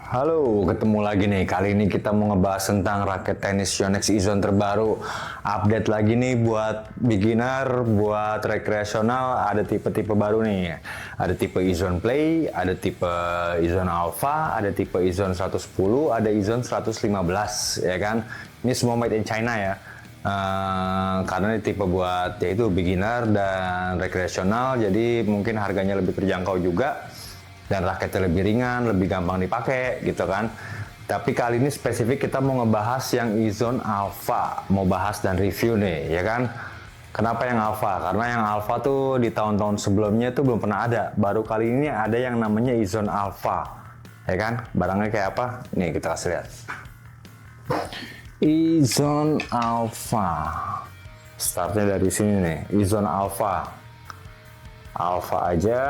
Halo, ketemu lagi nih. Kali ini kita mau ngebahas tentang raket tenis Yonex E-Zone terbaru. Update lagi nih buat beginner, buat rekreasional. Ada tipe-tipe baru nih. Ada tipe E-Zone Play, ada tipe E-Zone Alpha, ada tipe E-Zone 110, ada E-Zone 115, ya kan? Ini semua made in China ya. Karena ini tipe buat yaitu beginner dan rekreasional, jadi mungkin harganya lebih terjangkau juga. Dan raketnya lebih ringan, lebih gampang dipakai gitu kan. Tapi kali ini spesifik kita mau ngebahas yang E-Zone Alpha, mau bahas dan review nih ya kan. Kenapa yang Alpha? Karena yang Alpha tuh di tahun-tahun sebelumnya tuh belum pernah ada. Baru kali ini ada yang namanya E-Zone Alpha, ya kan. Barangnya kayak apa? Nih kita kasih lihat. E-Zone Alpha, startnya dari sini nih. E-Zone Alpha, Alpha aja.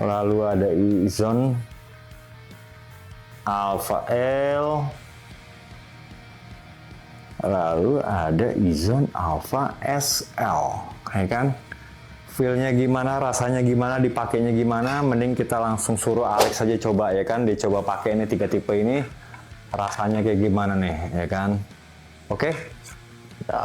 Lalu ada E-Zone Alpha L, lalu ada E-Zone Alpha SL, ya kan? Feelnya gimana, rasanya gimana, dipakainya gimana? Mending kita langsung suruh Alex aja coba ya kan, dia coba pakai ini tiga tipe ini, rasanya kayak gimana nih, ya kan? Oke? Ya.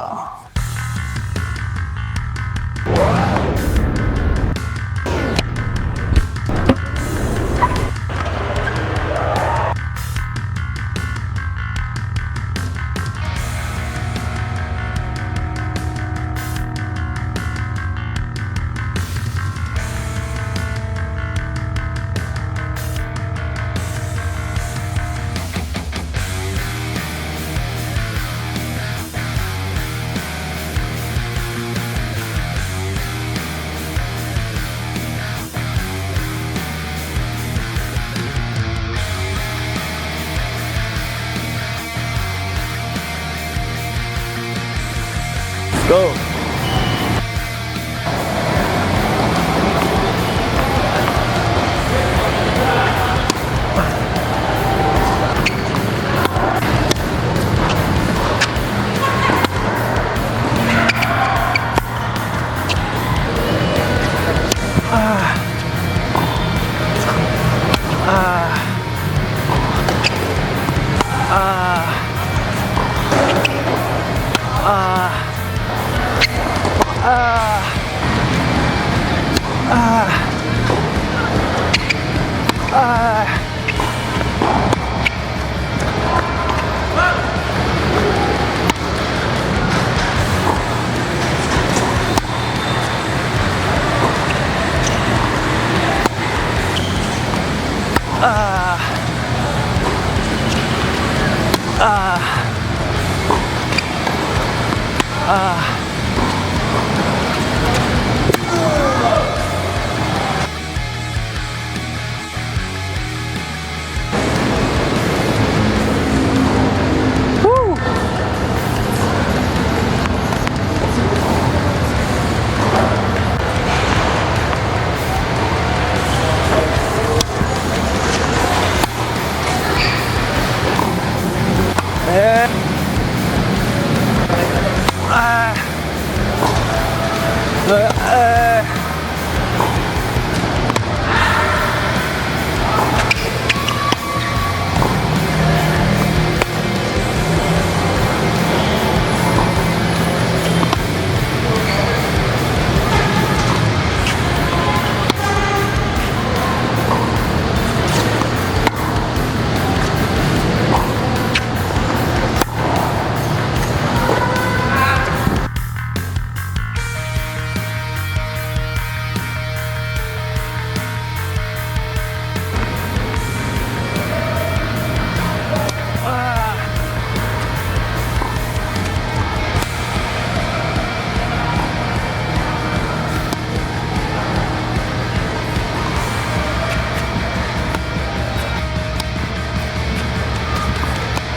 Go!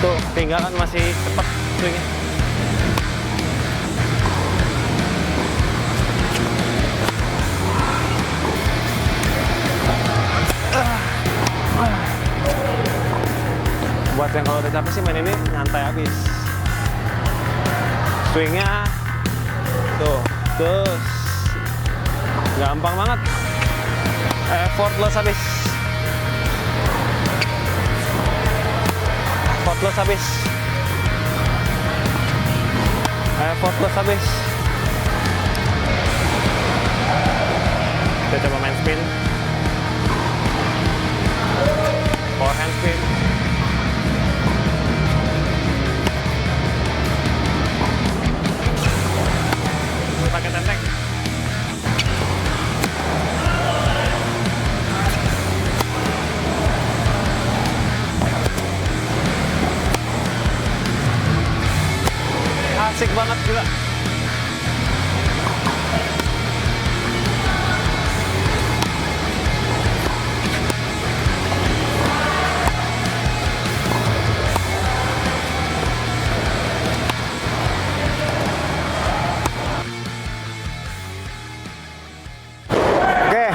Tuh, tinggalan masih cepat swingnya. Buat yang kalau udah capek sih main ini nyantai habis. Swingnya tuh, terus gampang banget. Effortless habis. effortless habis. Effortless habis. Kita coba main spin. Forehand spin. Pakai tenteng. Asik banget gila. Oke,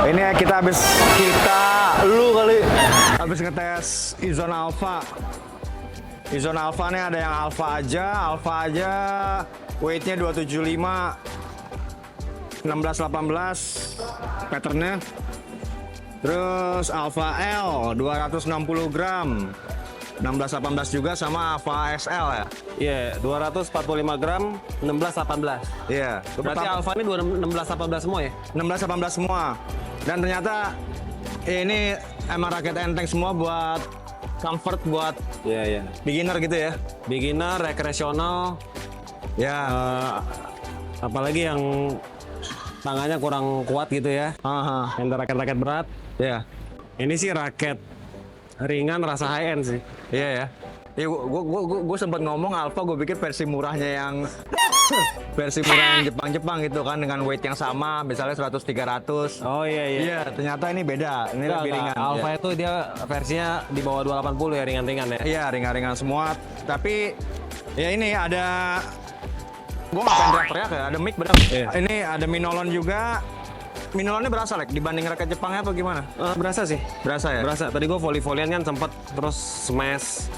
ini kita habis ngetes Izon Alpha. Izon Alpha nih ada yang Alpha aja weightnya 275, 16-18 patternnya. Terus Alpha L 260 gram, 16-18 juga, sama Alpha SL ya. Iya, 245 gram, 16-18. Iya. Berarti Alpha ini 16-18 semua ya? 16-18 semua. Dan ternyata ini emang raket enteng semua buat comfort, buat Iya. beginner gitu ya. Beginner, rekreasional, Ya. apalagi yang tangannya kurang kuat gitu ya. Aha. Yang raket-raket berat. Ya. Ini sih raket ringan rasa high end sih. Iya ya. Ya gue sempat ngomong Alpha, gue pikir versi murahnya yang versi murah yang Jepang gitu kan, dengan weight yang sama misalnya 100-300. Oh iya. Iya, ternyata ini beda. Ini lebih ringan. Alpha Ya. itu dia versinya di bawah 280 ya, ringan-ringan ya. Iya, ringan-ringan semua. Tapi ya ini ada, gue nggak pengen teriak-teriak ya, ada mic bener. Iya. Ini ada Minolon juga. Minolonnya berasa like dibanding raket Jepangnya apa gimana? Berasa sih. Berasa ya? Berasa. Tadi gue volley-volleyan kan sempet terus smash.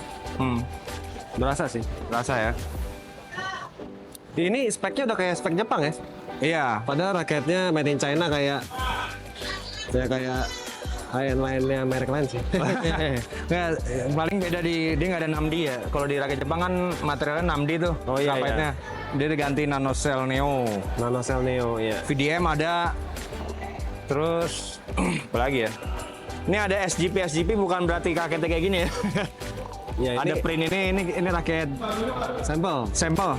Berasa sih. Berasa ya? Ini speknya udah kayak spek Jepang ya. Iya. Padahal raketnya made in China kayak high-end lainnya merek lain sih. Nggak, paling beda dia nggak ada 6D ya. Kalau di raket Jepang kan materialnya 6D tuh. Oh iya, Carpetnya. Dia diganti Nanocell Neo. Nanocell Neo, iya. VDM ada. Terus apa lagi ya? Ini ada SGP bukan berarti raketnya kayak gini ya. Ya, ini Ada print ini raket sampel.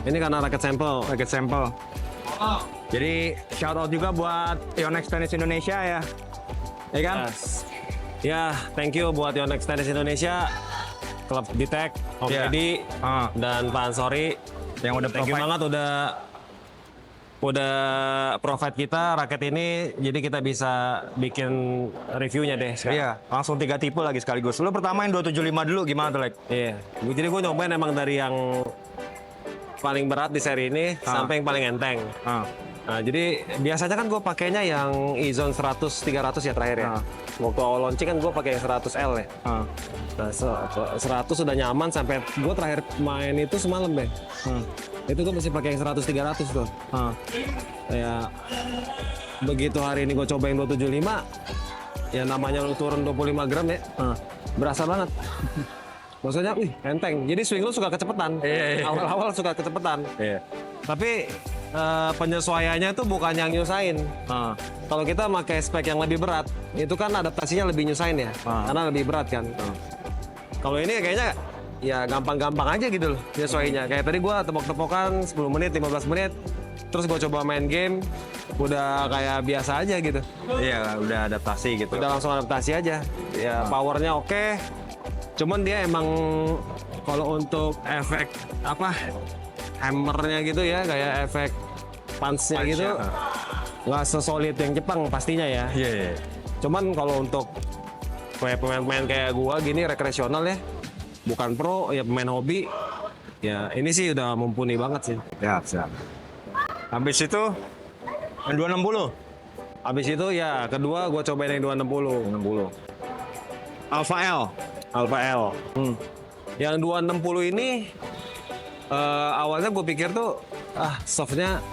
Ini karena raket sampel. Jadi shout out juga buat Yonex Tennis Indonesia ya. Ya kan? Yes. Ya, thank you buat Yonex Tennis Indonesia, Klub Ditek, Om Iya. Edi, dan Pak Ansori. Yang udah Thank you provide. banget udah provide kita raket ini, jadi kita bisa bikin reviewnya deh sekarang. Iya, langsung 3 tipe lagi sekaligus. Lu pertama yang 275 dulu gimana tuh, Lek? Iya. Jadi gue nyobain emang dari yang paling berat di seri ini sampai yang paling enteng. Nah, jadi biasanya kan gue pakainya yang Izon 100-300 ya terakhir ya. Waktu awal launching kan gue pakai 100L ya. Nah, 100 sudah nyaman sampai gue terakhir main itu semalam deh. Itu gue masih pakai yang 100-300 tuh. Kayak begitu hari ini gue cobain 275, ya namanya lu turun 25 gram ya, berasa banget. Maksudnya, enteng. Jadi swing lu suka kecepatan. Iya. Awal-awal suka kecepatan. Iya. Tapi penyesuaiannya itu bukan yang nyusahin. Kalau kita pakai spek yang lebih berat, itu kan adaptasinya lebih nyusahin ya, karena lebih berat kan. Kalau ini kayaknya ya gampang-gampang aja gitu loh nyesuainya. Kayak tadi gua tepok-tepokan 10 menit, 15 menit, terus gua coba main game, udah kayak biasa aja gitu. Iya, udah adaptasi gitu. Udah langsung adaptasi aja. Ya powernya oke. Cuman dia emang kalau untuk efek apa hammernya gitu ya, kayak efek punch-nya gitu nggak sesolid yang Jepang pastinya ya. Iya. Cuman kalau untuk pemain-pemain kayak gua gini rekreasional ya, bukan pro ya, pemain hobi, ya ini sih udah mumpuni banget sih. Siap. Habis itu yang 260. Habis itu ya kedua gua cobain yang 260. Alpha L. Alpha L. Yang 260 ini awalnya gue pikir tuh softnya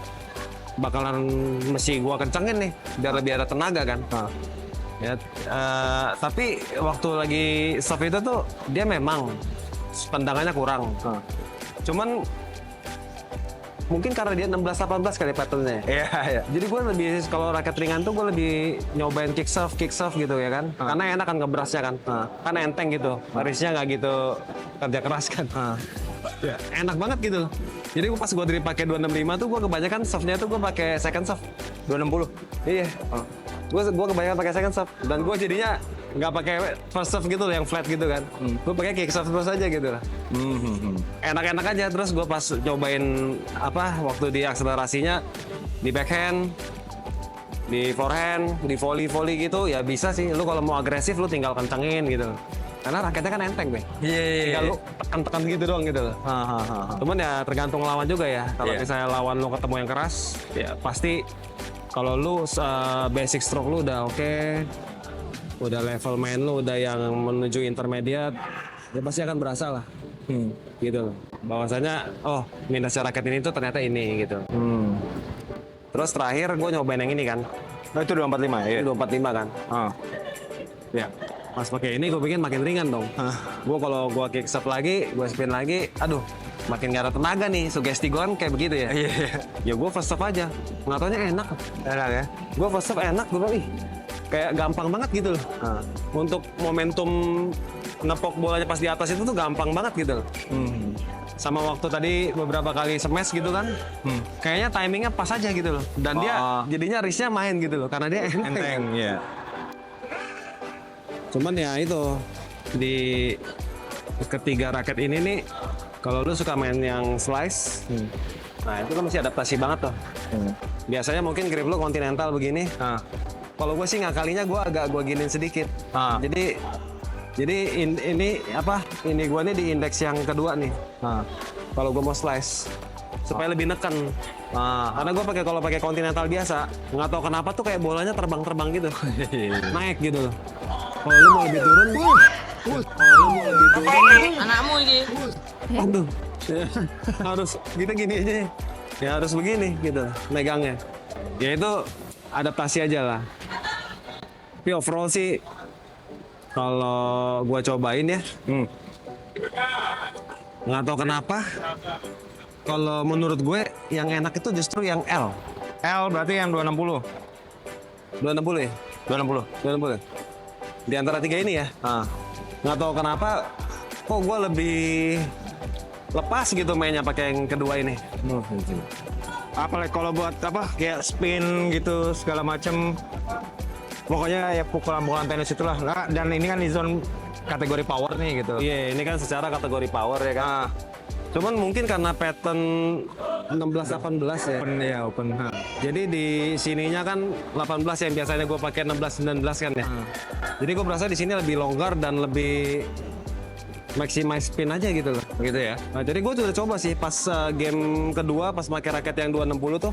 bakalan mesti gue kencengin nih biar lebih ada tenaga kan. Ya, tapi waktu lagi soft itu tuh dia memang tendangannya kurang. Cuman mungkin karena dia 16-18 kali patternnya. Iya. Jadi gue lebih, kalau raket ringan tuh gue lebih nyobain kick serve gitu ya kan. Karena enak kan ngebrasnya kan. Kan enteng gitu. Barisnya nggak gitu kerja keras kan. Ya, enak banget gitu. Jadi pas gue dari pakai 265 tuh gue kebanyakan serve-nya tuh gue pakai second serve. 260. Iya. Gue kebanyakan pakai second serve dan gue jadinya nggak pakai first serve gitu loh, yang flat gitu kan. Gue pakai kick serve terus aja gitu lah. Enak-enak aja. Terus gue pas cobain waktu di akselerasinya di backhand, di forehand, di volley gitu ya bisa sih. Lu kalau mau agresif lu tinggal kencengin gitu. Karena raketnya kan enteng, Be. Iya. Tinggal lu tekan-tekan gitu doang gitu loh. Cuman ya tergantung lawan juga ya. Kalau misalnya lawan lu ketemu yang keras, ya pasti kalau lu basic stroke lu udah oke, udah level main lu udah yang menuju intermediate, ya pasti akan berasa lah. Gitu loh. Bahwasanya minusnya raket ini tuh ternyata ini gitu. Terus terakhir gue nyobain yang ini kan. Oh, itu 245 ya? 245 kan. Ya. Pas pakai ini gue bikin makin ringan dong. Gue kalau gue kick serve lagi, gue spin lagi, aduh makin gak ada tenaga nih. Sugesti gue kan kayak begitu ya. Ya gue first serve aja. Nggak taunya enak. Enak ya? Gue first serve enak, gue bilang kayak gampang banget gitu loh. Untuk momentum nepok bolanya pas di atas itu tuh gampang banget gitu loh. Sama waktu tadi beberapa kali smash gitu kan, kayaknya timingnya pas aja gitu loh. Dan dia jadinya wristnya main gitu loh, karena dia enteng. Iya. Cuman ya itu, di ketiga raket ini nih, kalau lu suka main yang slice, nah itu kan mesti adaptasi banget tuh. Biasanya mungkin grip lu kontinental begini. Kalau gue sih ngakalinya gue agak giniin sedikit. Jadi ini gue nih di indeks yang kedua nih. Kalau gue mau slice, supaya lebih neken. Karena gue kalau pakai kontinental biasa, nggak tahu kenapa tuh kayak bolanya terbang gitu, naik gitu loh. Kalau lu mau lebih turun, Anakmu ini. aduh, harus kita gini aja. Ya harus begini gitu, megangnya. Ya itu adaptasi aja lah. Tapi overall sih, kalau gua cobain ya, nggak tahu kenapa. Kalau menurut gue yang enak itu justru yang L. L berarti yang 260. 260 ya? 260 ya? Di antara tiga ini ya? Nggak tahu kenapa, kok gue lebih lepas gitu mainnya pakai yang kedua ini. Apalagi kalau buat kayak spin gitu segala macem. Pokoknya ya pukulan-pukulan tenis itulah. Nah, dan ini kan di zone kategori power nih gitu. Iya, ini kan secara kategori power ya kan. Cuman mungkin karena pattern 16-18 ya. Open. Jadi di sininya kan 18 yang biasanya gue pakai 16-19 kan ya. Jadi gue merasa di sini lebih longgar dan lebih maximize spin aja gitu loh. Gitu ya. Nah, jadi gue udah coba sih pas game kedua pas pakai raket yang 260 tuh.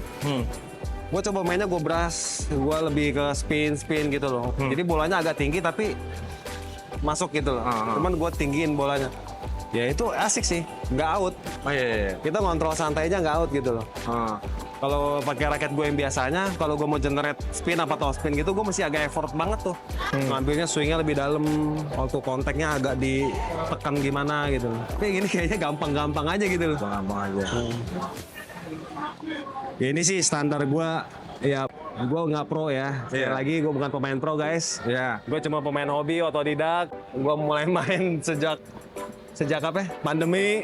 Gue coba mainnya gue brush, gue lebih ke spin gitu loh. Jadi bolanya agak tinggi tapi masuk gitu loh. Cuman gue tinggiin bolanya. Ya itu asik sih, nggak out. Iya. Kita ngontrol santai aja nggak out gitu loh. Kalau pakai raket gue yang biasanya, kalau gue mau generate spin apa top spin gitu, gue mesti agak effort banget tuh. Ngambilnya swingnya lebih dalam, waktu kontaknya agak ditekan gimana gitu. Tapi gini kayaknya gampang-gampang aja gitu loh. Gampang aja. Ya ini sih standar gue. Ya gue nggak pro ya. Sekali lagi gue bukan pemain pro guys. Gue cuma pemain hobi, otodidak. Gue mulai main sejak pandemi,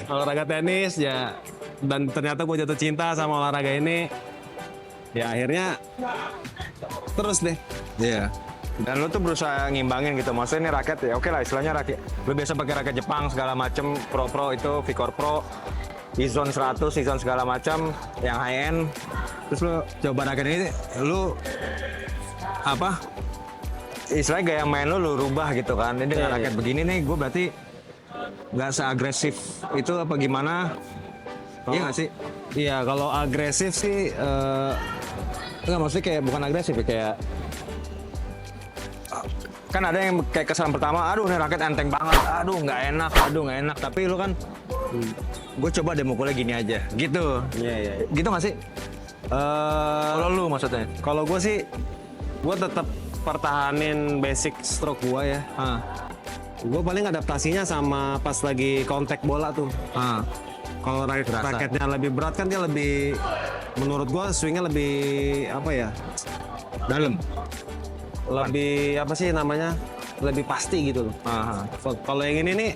olahraga tenis ya, dan ternyata gue jatuh cinta sama olahraga ini. Ya akhirnya terus deh. Iya. Dan lu tuh berusaha ngimbangin gitu. Maksudnya ini raket ya oke lah istilahnya raket. Lu biasa pakai raket Jepang segala macem, pro itu Vicor Pro, Izon 100, Izon segala macam yang high end. Terus lu coba raket ini lu istilahnya gaya main lu rubah gitu kan. Ini dengan raket begini nih gue berarti nggak seagresif itu apa gimana? Iya nggak sih? Iya, kalau agresif sih nggak, maksudnya kayak bukan agresif ya, kayak kan ada yang kayak kesan pertama, aduh ini raket enteng banget, aduh nggak enak, tapi lu kan gue coba deh mukulnya gini aja, gitu. Iya. Gitu nggak sih? Kalau lu maksudnya? Kalau gue sih, gue tetap pertahanin basic stroke gue ya. Gue paling adaptasinya sama pas lagi kontak bola tuh. Kalau raketnya lebih berat kan dia lebih, menurut gue swingnya lebih apa ya? Dalam. Lebih apa sih namanya? Lebih pasti gitu loh. Kalau yang ini nih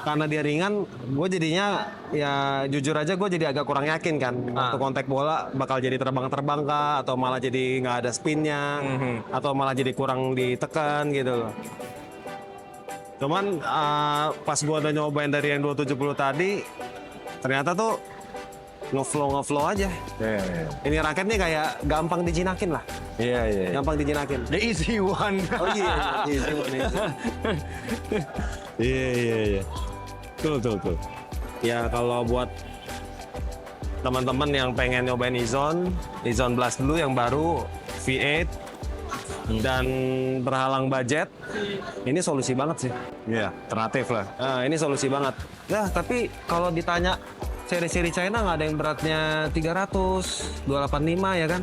karena dia ringan, gue jadinya ya jujur aja gue jadi agak kurang yakin kan. Waktu kontak bola bakal jadi terbang-terbang kah, atau malah jadi nggak ada spinnya, atau malah jadi kurang ditekan gitu loh. Cuman pas gue udah nyobain dari yang 270 tadi, ternyata tuh ngeflow aja. Ini raket nih kayak gampang dijinakin lah. Iya. Gampang dijinakin. The easy one. Oh iya, easy one. Iya. Tuh. Ya kalau buat teman-teman yang pengen nyobain Izon Blast dulu yang baru V8 dan berhalang budget, ini solusi banget sih. Iya, alternatif lah. Ini solusi banget. Ya, tapi kalau ditanya seri-seri China nggak ada yang beratnya 300, 285 ya kan?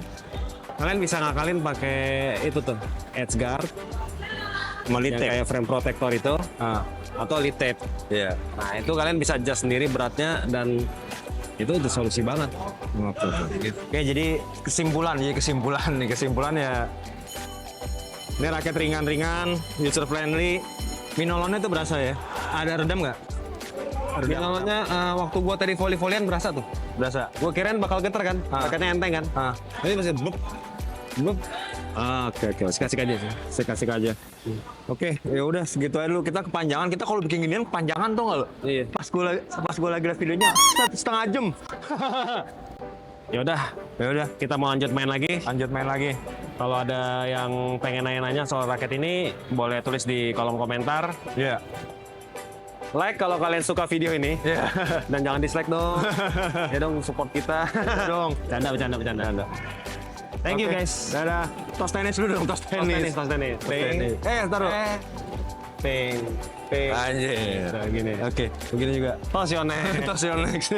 Kalian bisa ngakalin pakai itu tuh, edge guard, yang kayak frame protector itu, atau lead tape. Iya. Nah itu kalian bisa adjust sendiri beratnya dan itu udah solusi banget. Oke, jadi kesimpulan ya. Ini raket ringan-ringan, user friendly. Minolonnya tuh berasa ya? Ada redam nggak? Minolonnya waktu gua tadi volley-volleyan berasa tuh. Berasa. Gua kirain bakal geter kan, raketnya enteng kan. Ini masih bup. Oke. Kasih aja. Oke, ya udah segitu aja dulu. Kita kepanjangan. Kita kalau bikin ginian kepanjangan tuh nggak lo? Iya. Pas gue lagi lihat videonya setengah jam. Ya udah, kita mau lanjut main lagi. Kalau ada yang pengen nanya-nanya soal raket ini, boleh tulis di kolom komentar. Iya. Like kalau kalian suka video ini. Dan jangan dislike dong. Ya dong, support kita. Dong. Bercanda. Thank you guys. Dadah. Tos tenis dulu dong, tos tenis. Taruh. Ting. Anjir. Gini. Oke, begini juga. Tos your next. Tos your next.